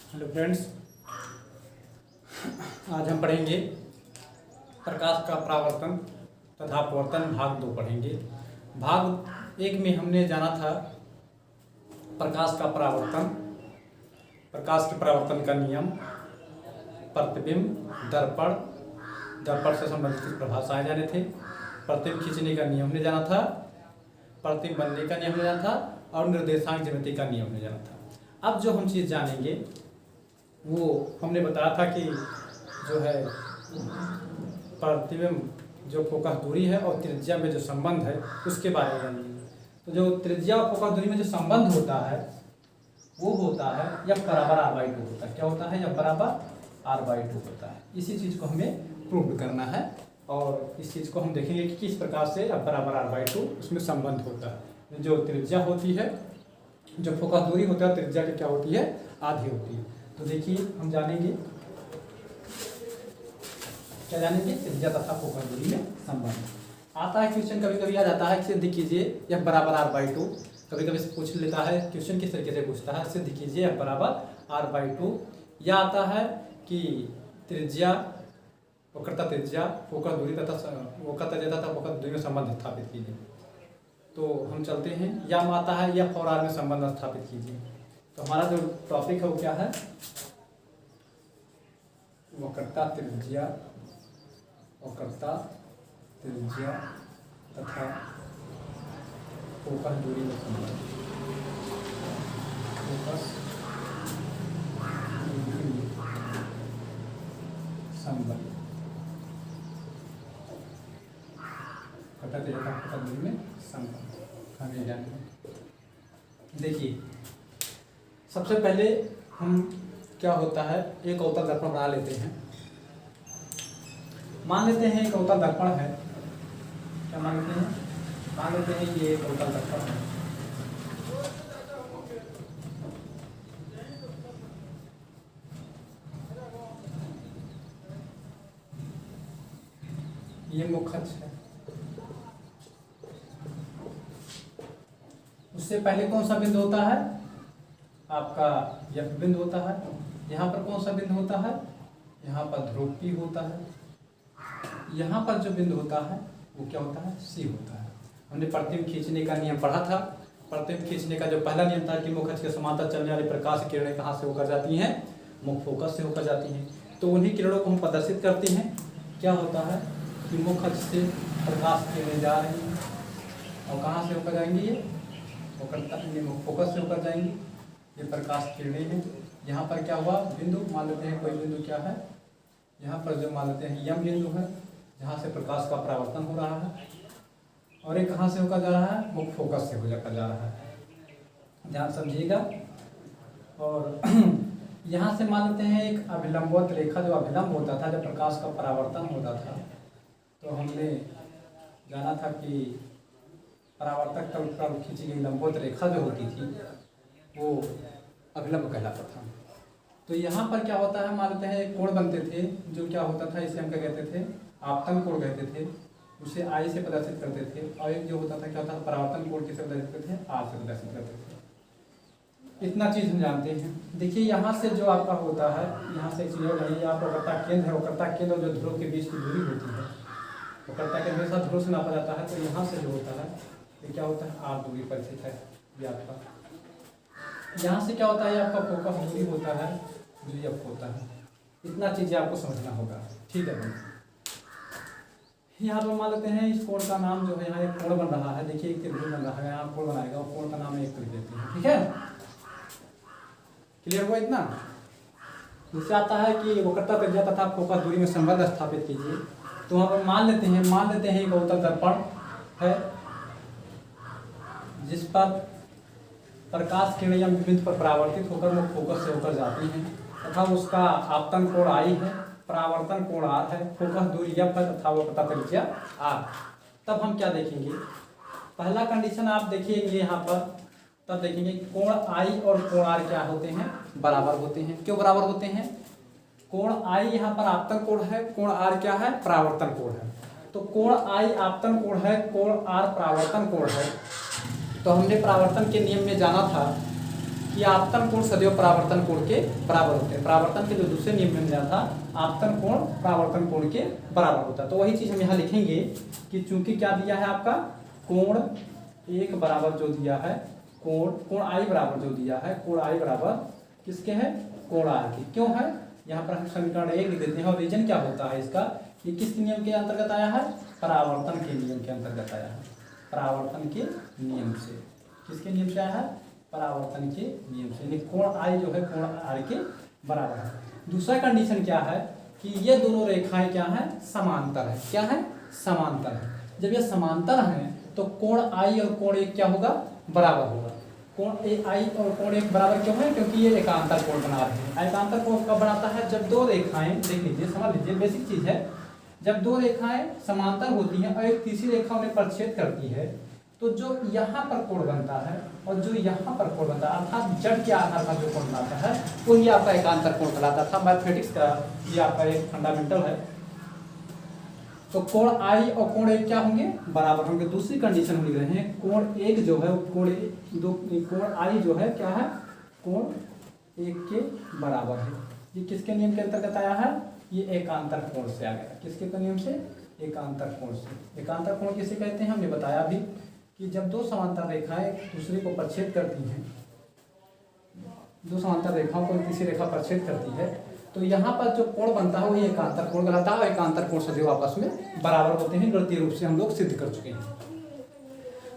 Hello friends, आज हम पढ़ेंगे प्रकाश का परावर्तन तथा अपवर्तन भाग 2 पढ़ेंगे। भाग 1 में हमने जाना था प्रकाश का परावर्तन, प्रकाश के परावर्तन का नियम, प्रतिबिंब, दर्पण, दर्पण से संबंधित कुछ प्रभाषाएं जाने थे, प्रतिबिंब खींचने का नियम हमने जाना था, प्रतिबिंब बनने का नियम हमने जाना था और निर्देशांक ज्यामिति का नियम हमने जाना था। अब जो हम चीज़ जानेंगे वो हमने बताया था कि जो है प्रतिबिंब जो फोकस दूरी है और त्रिज्या में जो संबंध है उसके बारे में जानेंगे। तो जो त्रिज्या और फोकस दूरी में जो संबंध होता है वो होता है F बराबर r/2 होता है। क्या होता है? F बराबर r/2 होता है। इसी चीज़ को हमें प्रूव करना है और इस चीज़ को हम देखेंगे कि किस प्रकार से F बराबर r/2 उसमें संबंध होता है। जो त्रिज्या होती है, जो फोकस दूरी होता है, त्रिज्या की क्या होती है? आधी होती है। तो देखिए हम जानेंगे, क्या जानेंगे? त्रिज्या तथा फोकस दूरी में संबंध आता है। क्वेश्चन कभी कभी आ जाता है, सिद्ध कीजिए F बराबर r/2। कभी कभी से पूछ लेता है क्वेश्चन, किस तरीके से पूछता है, सिद्ध कीजिए F बराबर r/2। या आता है कि त्रिज्या वक्रता त्रिज्या फोकस दूरी तथा फोकस दूरी में संबंध स्थापित कीजिए। तो हम चलते हैं। या आता है F और R में संबंध स्थापित कीजिए। तो हमारा जो टॉपिक है वो क्या है? वक्रता त्रिज्या तथा फोकस दूरी में संबंध। फोकस दूरी में संबंध, वक्रता त्रिज्या तथा फोकस दूरी में संबंध हमें जानना। देखिए सबसे पहले हम क्या होता है, एक अवतल दर्पण बना लेते हैं। मान लेते हैं एक अवतल दर्पण है। क्या मान लेते हैं? मान लेते हैं ये एक अवतल दर्पण है। ये मुख्य अक्ष है। उससे पहले कौन सा बिंदु होता है? आपका F बिंदु होता है। यहाँ पर कौन सा बिंदु होता है? यहाँ पर ध्रुव P होता है। यहाँ पर जो बिंदु होता है वो क्या होता है? C होता है। हमने प्रतिबिंब खींचने का नियम पढ़ा था। प्रतिबिंब खींचने का जो पहला नियम था कि मुख्य अक्ष के समांतर चलने वाली प्रकाश की किरणें कहाँ से होकर जाती हैं? मुख्य फोकस से होकर जाती हैं। तो उन्हीं किरणों को हम प्रदर्शित करते हैं। क्या होता है कि मुख्य अक्ष से प्रकाश की किरणें जा रही हैं और कहाँ से होकर जाएंगी? ये मुख्य फोकस से होकर जाएंगी। ये प्रकाश किरणें हैं। यहाँ पर क्या हुआ? बिंदु मान लेते हैं, कोई बिंदु क्या है? यहाँ पर जो मान लेते हैं यम बिंदु है, जहाँ से प्रकाश का परावर्तन हो रहा है। और ये कहाँ से होकर जा रहा है? मुख्य फोकस से होकर जा रहा है। ध्यान समझिएगा। और यहाँ से मान लेते हैं एक अभिलंबवत रेखा, जो अभिलंब होता था जब प्रकाश का परावर्तन होता था। तो हमने जाना था कि परावर्तक तल पर खींची गई लंबवत रेखा जो होती थी वो अभिलंब कहलाता था। तो यहाँ पर क्या होता है, मान लेते हैं एक कोण बनते थे, जो क्या होता था, इसे हम क्या कहते थे? आपतन कोण कहते थे। उसे I से प्रदर्शित करते थे। और एक जो होता था, क्या होता था, परावर्तन कोण किसे प्रदर्शित करते थे? R से प्रदर्शित करते थे। इतना चीज़ हम जानते हैं। देखिए यहाँ से जो आपका होता है, यहाँ से एक चीज़ और जानिए, आप वक्रता केंद्र है, वक्रता केंद्र और जो ध्रुव के बीच की दूरी होती है, वक्रता केंद्र के साथ ध्रुव से नापा जाता है। तो यहाँ से जो होता है ये क्या होता है? R दूरी पर स्थित है। ये आपका यहाँ से क्या होता है? आपका फोकस दूरी होता है जो F होता है। इतना चीज़ें आपको समझना होगा, ठीक है। यहाँ पर मान लेते हैं इस कोण का नाम जो है, यहाँ एक कोण बन रहा है। देखिए एक त्रिभुज बन रहा है, यहाँ कोण बनाएगा और कोण का नाम एक त्रिभुज देते हैं, ठीक है। क्लियर हुआ इतना? दूसरा आता है कि वक्रता त्रिज्या तथा फोकस दूरी में संबंध स्थापित कीजिए। तो वहाँ पर मान लेते हैं एक अवतल दर्पण है जिस पर प्रकाश किरणें या बिंदु पर परावर्तित होकर मुख्य फोकस से होकर जाती हैं तथा उसका आपतन कोण I है, परावर्तन कोण R है, फोकस दूरी F है तथा वक्रता त्रिज्या R। तब हम क्या देखेंगे? पहला कंडीशन आप देखिएंगे यहाँ पर, तब देखेंगे कोण I और कोण R क्या होते हैं? बराबर होते हैं। क्यों बराबर होते हैं? कोण I यहाँ पर आपतन कोण है, कोण R क्या है? परावर्तन कोण है। तो कोण I आपतन कोण है, कोण R परावर्तन कोण है। तो हमने परावर्तन के नियम में जाना था कि आपतन कोण सदैव परावर्तन कोण के बराबर होते हैं। परावर्तन के जो दूसरे नियम में मिला था, आपतन कोण परावर्तन कोण के बराबर होता है। तो वही चीज हम यहाँ लिखेंगे कि चूंकि क्या दिया है आपका, कोण एक बराबर जो दिया है, कोण आई बराबर जो दिया है, कोण आई बराबर किसके है, कोण आर के। क्यों है, यहाँ पर हम समीकरण 1 लिख देते हैं। और रीजन क्या होता है इसका, ये किस नियम के अंतर्गत आया है, परावर्तन के नियम के अंतर्गत आया है। परावर्तन के नियम से, किसके नियम से आया है, परावर्तन के नियम से, यानी कोण आई जो है कोण आर के बराबर है। दूसरा कंडीशन क्या है कि ये दोनों रेखाएं क्या है, समांतर है। क्या है, समांतर है। जब ये समांतर है तो कोण आई और कोण एक क्या होगा, बराबर होगा। कोण ए आई और कोण एक बराबर क्यों है, क्योंकि ये एकांतर कोण बना रहे हैं। एकांतर कोण कब बनाता है, जब दो रेखाएं, देख लीजिए समझ लीजिए, बेसिक चीज है, जब दो रेखाएं समांतर होती हैं और एक तीसरी रेखा उन्हें परिच्छेद करती है, तो जो यहाँ पर कोण बनता है और जो यहाँ पर कोण बनता है, अर्थात जड़ के आधार पर जो कोण बनता है वही आपका एकांतर कोण कहलाता था। मैथमेटिक्स का ये आपका एक फंडामेंटल है। तो कोण आई और कोण एक क्या होंगे, बराबर होंगे। दूसरी कंडीशन हम लिख रहे हैं, कोण एक जो है कोण आई जो है क्या है, कोण एक के बराबर है। ये किसके नियम के अंतर्गत आया है, ये एकांतर कोण से आ गया। किसके नियम से, एकांतर कोण से। एकांतर कोण किसे कहते हैं, हमने बताया अभी कि जब दो समांतर रेखाएं दूसरे को परिच्छेद करती हैं, दो समांतर रेखाओं को तीसरी रेखा परिच्छेद करती है, तो यहाँ पर जो कोण बनता है वही एकांतर कोण कहलाता है। और एकांतर कोण सदैव आपस में बराबर होते हैं, गणितीय रूप से हम लोग सिद्ध कर चुके हैं।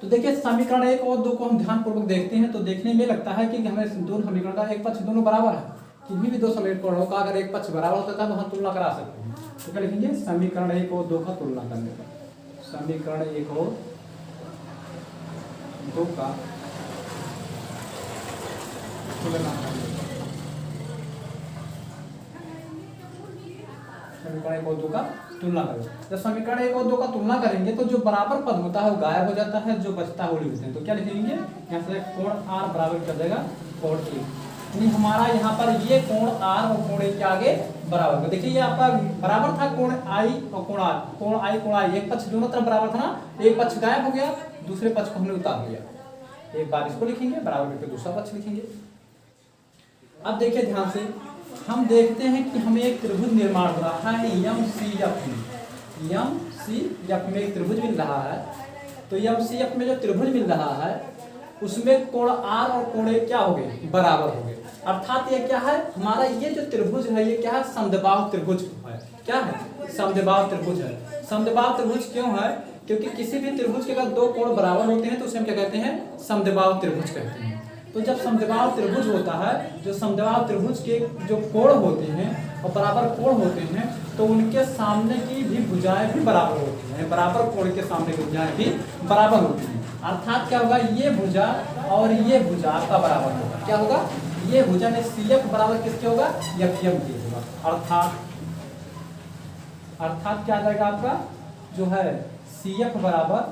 तो देखिए समीकरण 1 और 2 को हम ध्यानपूर्वक देखते हैं तो देखने में लगता है कि हमें दोनों समीकरण का एक पक्ष दोनों बराबर है। किसी भी दो समीकरणों का अगर एक पक्ष बराबर होता था तो हम तुलना करा सकते हैं। तो क्या लिखेंगे, समीकरण 1 और 2 का तुलना करने पर, समीकरण 1 और 2 का तुलना करने पर, समीकरण 1 और 2 का तुलना करें। जब समीकरण 1 और 2 का तुलना करेंगे तो जो बराबर पद होता है वो गायब हो जाता है, जो बचता है वो लिखते हैं। तो क्या लिखेंगे, यहाँ से कोण आर बराबर कर देगा कोण ए, यानी हमारा यहाँ पर ये कोण आर और कोण ए के आगे बराबर। देखिए ये आपका बराबर था कोण आई और कोण आर, कोण आई कोण आई, एक पक्ष दोनों तरफ बराबर था ना, एक पक्ष गायब हो गया, दूसरे पक्ष को हमने उतार दिया। एक बार इसको लिखेंगे बराबर करके दूसरा पक्ष लिखेंगे। अब देखिए ध्यान से, हम देखते हैं कि हमें एक त्रिभुज निर्माण हो रहा है एम सी एफ में एक त्रिभुज मिल रहा है। तो एम सी एफ में जो त्रिभुज मिल रहा है उसमें कोण आर और कोण ए क्या हो गए, बराबर हो गए। अर्थात ये क्या है, हमारा ये जो त्रिभुज है ये क्या है, समद्विबाहु त्रिभुज है। क्या है, समद्विबाहु त्रिभुज है। समद्विबाहु त्रिभुज क्यों है, क्योंकि किसी भी त्रिभुज के अगर दो कोण बराबर होते हैं तो उसे हम क्या कहते हैं, समद्विबाहु त्रिभुज कहते हैं। तो जब समद्विबाहु त्रिभुज होता है, जो समद्विबाहु त्रिभुज के जो कोण होते हैं और बराबर कोण होते हैं तो उनके सामने की भी भुजाएं भी बराबर होती हैं। बराबर कोण के सामने की भुजाएं भी बराबर होती हैं। अर्थात क्या होगा, ये भुजा और ये भुजा का बराबर होगा। क्या होगा, ये भुजा ने CF बराबर किसके होगा, FM के होगा। अर्थात क्या आ जाएगा आपका, जो है CF बराबर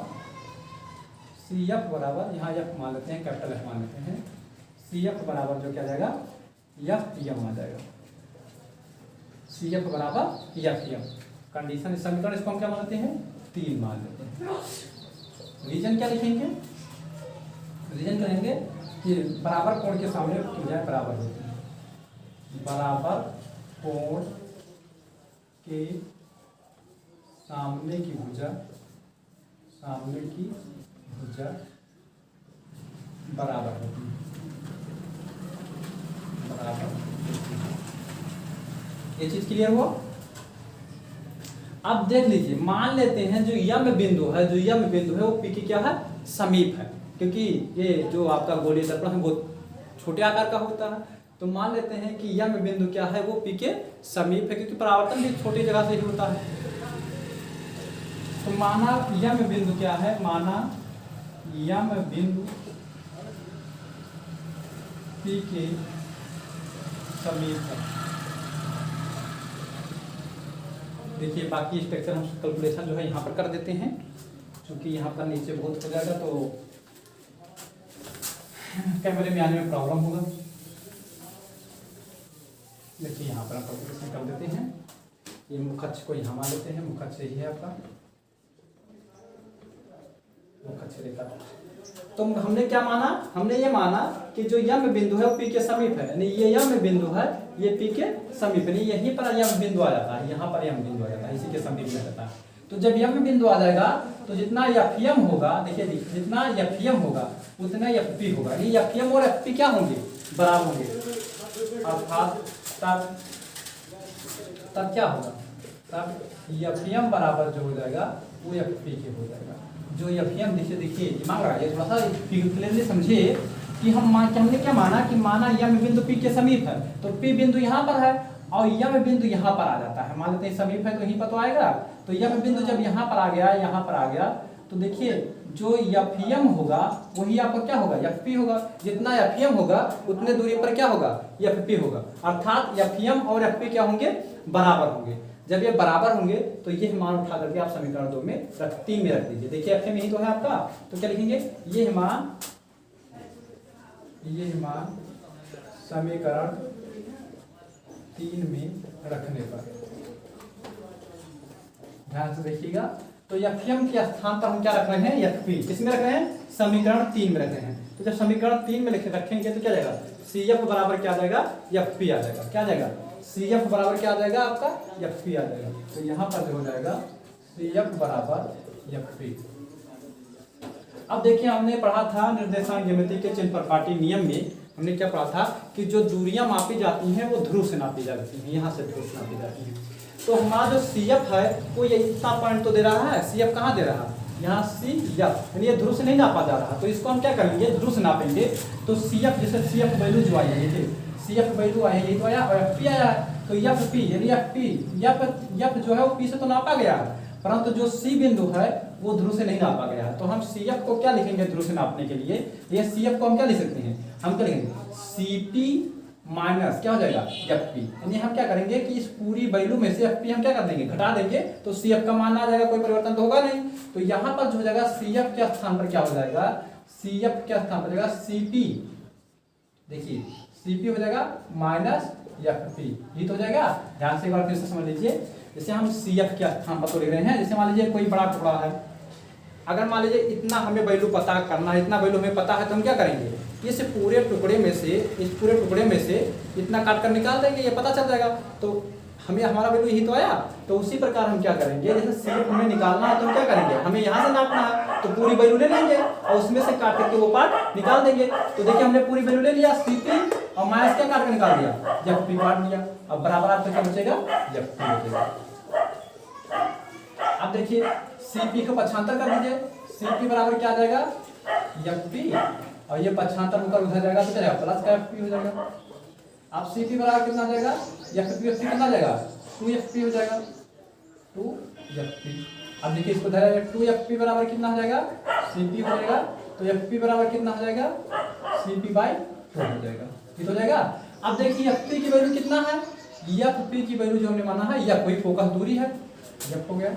यहाँ F मान लेते हैं, कैपिटल F मान लेते हैं, CF बराबर जो क्या जाएगा, FM आ जाएगा। CF बराबर FM कंडीशन, समीकरण इसको हम क्या मानते हैं, 3 मान लेते हैं। रीजन क्या लिखेंगे, रीजन करेंगे कि बराबर कोण के सामने भुजाएं बराबर होती हैं। बराबर कोण के सामने की भुजा बराबर होती है, बराबर। ये चीज क्लियर हुआ। अब देख लीजिए, मान लेते हैं जो यम बिंदु है, वो पी के क्या है, समीप है। क्योंकि ये जो आपका गोलीय दर्पण है वो छोटे आकार का होता है। तो मान लेते हैं कि यम बिंदु क्या है, वो पी के समीप है, क्योंकि परावर्तन भी छोटी जगह से ही होता है। तो माना यम बिंदु क्या है, माना यम बिंदु पी के समीप है। देखिए बाकी स्ट्रक्चर हम कैलकुलेशन जो है यहाँ पर कर देते हैं, क्योंकि यहाँ पर नीचे बहुत हो जाएगा तो कैमरे में आने में प्रॉब्लम होगा। देखिए यहाँ पर हम कैलकुलेशन कर देते हैं। ये मुखच्छ को यहाँ मान लेते हैं, मुखच्छ यही है आपका, मुखच्छ रेखा। तो हमने क्या माना, हमने ये माना कि जो यम बिंदु है वो पी के समीप है, यानी ये यम बिंदु है ये पी के समीप, यानी यहीं पर यम बिंदु आ जाता है, यहाँ पर यम बिंदु आ जाता है, इसी के समीप में रहता है। तो जब यम बिंदु आ जाएगा तो जितना एफएम होगा, देखिए जितना एफएम होगा उतना एफपी होगा, यानी एफएम और एफपी क्या होंगे, बराबर होंगे। अर्थात तब क्या होगा, तब एफएम बराबर जो हो जाएगा वो एफपी के हो जाएगा। जो एफएम देखिए दिमाग लगाइए थोड़ा सा, क्लियरली समझिए कि हमने क्या माना कि माना यम बिंदु पी के समीप है, तो पी बिंदु यहाँ पर है और यम बिंदु यहाँ पर आ जाता है। मान लेते हैं समीप है तो यहीं पर तो आएगा, तो यम बिंदु जब यहाँ पर आ गया, यहाँ पर आ गया, तो देखिए जो एफएम होगा वही आपका क्या होगा, एफपी होगा। जितना एफएम होगा उतने दूरी पर क्या होगा, एफपी होगा। अर्थात एफएम और एफपी क्या होंगे, बराबर होंगे। जब ये बराबर होंगे तो ये मान उठा करके आप समीकरण 2 में 3 में रख दीजिए। देखिए एफएम यही तो है आपका, तो क्या लिखेंगे, ये मान समीकरण 3 में रखने पर, ध्यान से देखिएगा। तो एफएम के स्थान पर हम क्या रख रहे हैं, एफपी। किसमें रख रहे हैं, समीकरण 3 में रख रहे हैं। तो जब समीकरण 3 में रखेंगे तो क्या जाएगा, सीएफ बराबर क्या आ जाएगा, एफपी आ जाएगा। क्या जाएगा, सीएफ बराबर क्या आ जाएगा आपका, एफपी आ जाएगा। तो यहाँ पर जो हो जाएगा सीएफ बराबर एफपी। अब देखिए हमने पढ़ा था निर्देशांक ज्यामिति के चिन्ह प्रपाटी नियम में, हमने क्या पढ़ा था कि जो दूरियां मापी जाती हैं वो ध्रुव से नापी जाती हैं, यहाँ से ध्रुव से नापी जाती हैं। तो हमारा जो सीएफ है वो ये इतना पॉइंट तो दे रहा है, सीएफ कहाँ दे रहा है, यहाँ सीएफ, यानी ये ध्रुव से नहीं नापा जा रहा। तो इसको हम क्या करेंगे, ध्रुव से नापेंगे। तो सीएफ जैसे सीएफ वैल्यू जो आई है, ये सीएफ वैल्यू आई है, ये तो आया, और एफपी आया है। तो एफपी यानी एफ जो है वो पी से तो नापा गया है, परंतु जो सी बिंदु है वो ध्रुव से नहीं नापा गया है। तो हम सीएफ को क्या लिखेंगे ध्रुव से नापने के लिए, ये सीएफ को हम क्या लिख सकते हैं, हम क्या लिखेंगे, सीपी माइनस क्या हो जाएगा, एफपी। यानी हम क्या करेंगे कि इस पूरी वैल्यू में से एफपी हम क्या कर देंगे, घटा देंगे, तो सीएफ का मान आ जाएगा, कोई परिवर्तन तो होगा नहीं। तो यहाँ पर जो हो जाएगा सीएफ के स्थान पर क्या हो जाएगा, सीएफ के स्थान पर जाएगा सीपी। देखिए सीपी हो जाएगा माइनस एफपी, ये तो हो जाएगा। ध्यान से एक बार फिर से समझ लीजिए। जैसे हम सीएफ के स्थान पर तो लिख रहे हैं, जैसे मान लीजिए कोई बड़ा टुकड़ा है, अगर मान लीजिए इतना हमें वैल्यू पता करना है, इतना वैल्यू हमें पता है, तो हम क्या करेंगे, इस पूरे टुकड़े में से इतना काट कर निकाल देंगे, ये पता चल जाएगा। तो हमें हमारा वैल्यू यही तो आया। तो उसी प्रकार हम क्या करेंगे, जैसे सीएफ हमें निकालना है तो हम क्या करेंगे, हमें यहाँ से नापना है तो पूरी वैल्यू ले लेंगे और उसमें से काट करके वो पार्ट निकाल देंगे। तो देखिए हमने पूरी वैल्यू ले लिया सीपी और माइनस क्या काट कर निकाल दिया, एफपी काट दिया। अब बराबर आपको क्या बचेगा, एफपी बचेगा। अब देखिए सीपी को पक्षांतर कर दीजिए, सीपी बराबर क्या आ जाएगा, एफपी, और ये पक्षांतर होकर उधर जाएगा तो क्या जाएगा, प्लस का एफपी हो जाएगा। अब सीपी बराबर कितना आ जाएगा, एफपी कितना आ जाएगा, 2एफपी हो जाएगा, 2एफपी। अब देखिए इसको धरा 2एफपी बराबर कितना हो जाएगा, सीपी हो जाएगा। तो एफपी बराबर कितना हो जाएगा, CP/2 हो जाएगा, ये तो हो जाएगा। अब देखिए एफपी की वैल्यू कितना है, एफपी की वैल्यू जो हमने माना है यह कोई फोकस दूरी है, एफ हो गया।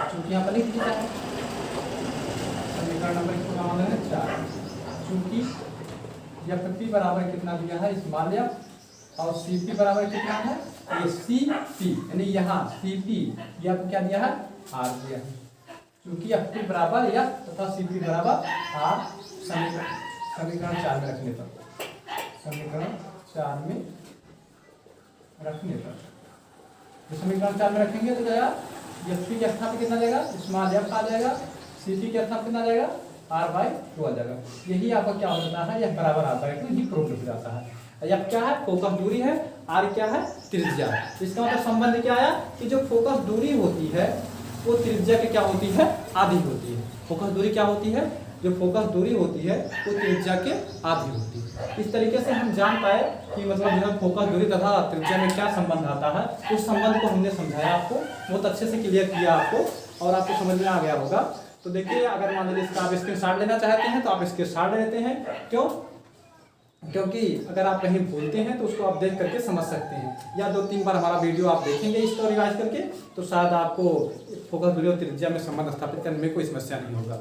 चूंकि यहाँ पर लिख दिया है समीकरण नंबर इसको मान लेना 4, चूंकि एफपी बराबर कितना दिया है, स्मॉल एफ, और सीपी बराबर कितना है, ये सीपी, यानी यहाँ सीपी या क्या दिया है, आर दिया है। चूंकि एफपी बराबर या तथा सीपी बराबर आर, समीकरण 4 में रखने पर, समीकरण 4 में रखने पर, तो समीकरण 4 में रखेंगे तो क्या, एफपी के स्थान पे कितना जाएगा, स्मॉल एफ आ जाएगा, सीपी के स्थान पे कितना जाएगा, R/2 आ जाएगा। यही आपका क्या हो जाता है, यह बराबर आता है, तो यही प्रूफ हो जाता है। यह क्या है, फोकस दूरी है, आर क्या है, त्रिज्या है। इसका मतलब संबंध क्या आया कि जो फोकस दूरी होती है वो त्रिज्या के क्या होती है, आधी होती है। फोकस दूरी क्या होती है, जो फोकस दूरी होती है वो त्रिज्या के आधी होती है। इस तरीके से हम जान पाए कि मतलब जो है फोकस दूरी तथा त्रिज्या में क्या संबंध आता है। उस संबंध को हमने समझाया आपको, बहुत अच्छे से क्लियर किया आपको और आपको समझ में आ गया होगा। तो देखिए अगर मान लीजिए इसका आप स्क्रीनशॉट लेना चाहते हैं तो आप स्क्रीनशॉट लेते हैं, क्यों, क्योंकि अगर आप कहीं भूलते हैं तो उसको आप देख करके समझ सकते हैं, या 2-3 बार हमारा वीडियो आप देखेंगे इसको रिवाइज करके, तो शायद आपको फोकस दूरी और त्रिज्या में संबंध स्थापित करने में कोई समस्या नहीं होगा।